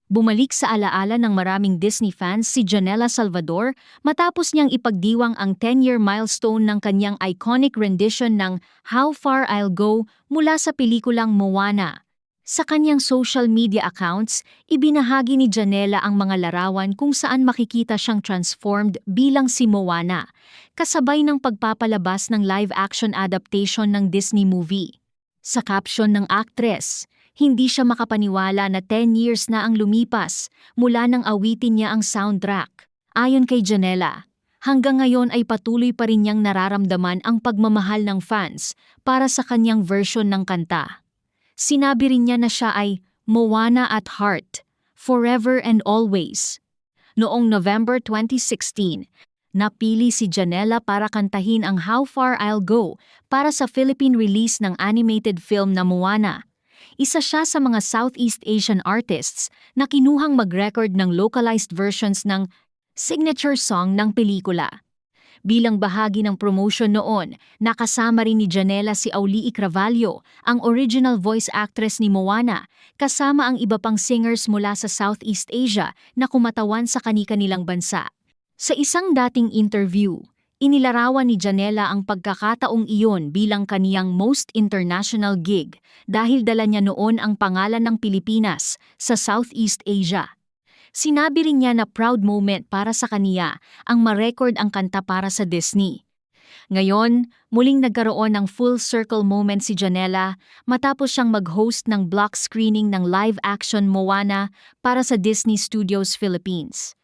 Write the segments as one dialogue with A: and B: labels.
A: Bumalik sa alaala ng maraming Disney fans si Janela Salvador matapos niyang ipagdiwang ang 10-year milestone ng kanyang iconic rendition ng How Far I'll Go mula sa pelikulang Moana. Sa kanyang social media accounts, ibinahagi ni Janela ang mga larawan kung saan makikita siyang transformed bilang si Moana, kasabay ng pagpapalabas ng live-action adaptation ng Disney movie. Sa caption ng actress, hindi siya makapaniwala na 10 years na ang lumipas mula nang awitin niya ang soundtrack. Ayon kay Janela, hanggang ngayon ay patuloy pa rin niyang nararamdaman ang pagmamahal ng fans para sa kanyang version ng kanta. Sinabi rin niya na siya ay Moana at heart, forever and always. Noong November 2016, napili si Janela para kantahin ang How Far I'll Go para sa Philippine release ng animated film na Moana. Isa siya sa mga Southeast Asian artists na kinuhang mag-record ng localized versions ng signature song ng pelikula. Bilang bahagi ng promotion noon, nakasama rin ni Janela si Auli'i Cravalho, ang original voice actress ni Moana, kasama ang iba pang singers mula sa Southeast Asia na kumatawan sa kani-kanilang bansa. Sa isang dating interview, inilarawan ni Janela ang pagkakataong iyon bilang kaniyang most international gig dahil dala niya noon ang pangalan ng Pilipinas sa Southeast Asia. Sinabi rin niya na proud moment para sa kaniya ang ma-record ang kanta para sa Disney. Ngayon, muling nagkaroon ng full circle moment si Janela matapos siyang mag-host ng block screening ng live-action Moana para sa Disney Studios Philippines.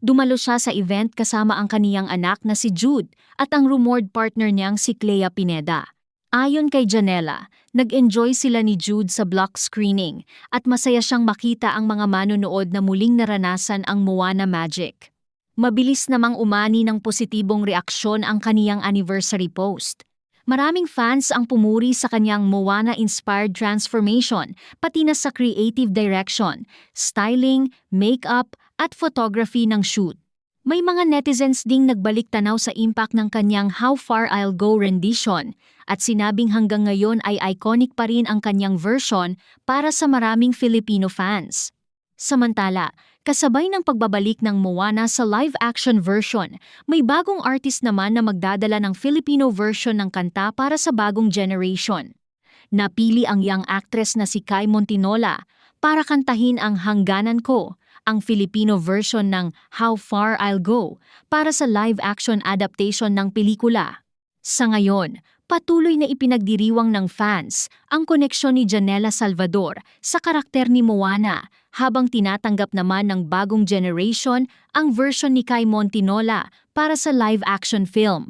A: Dumalo siya sa event kasama ang kaniyang anak na si Jude at ang rumored partner niyang si Clea Pineda. Ayon kay Janela, nag-enjoy sila ni Jude sa block screening at masaya siyang makita ang mga manonood na muling naranasan ang Moana magic. Mabilis namang umani ng positibong reaksyon ang kaniyang anniversary post. Maraming fans ang pumuri sa kanyang Moana-inspired transformation, pati na sa creative direction, styling, makeup, at photography ng shoot. May mga netizens ding nagbalik tanaw sa impact ng kanyang How Far I'll Go rendition at sinabing hanggang ngayon ay iconic pa rin ang kanyang version para sa maraming Filipino fans. Samantala, kasabay ng pagbabalik ng Moana sa live-action version, may bagong artist naman na magdadala ng Filipino version ng kanta para sa bagong generation. Napili ang young actress na si Kai Montinola para kantahin ang Hangganan Ko, ang Filipino version ng How Far I'll Go para sa live-action adaptation ng pelikula. Sa ngayon, patuloy na ipinagdiriwang ng fans ang koneksyon ni Janela Salvador sa karakter ni Moana habang tinatanggap naman ng bagong generation ang version ni Kai Montinola para sa live-action film.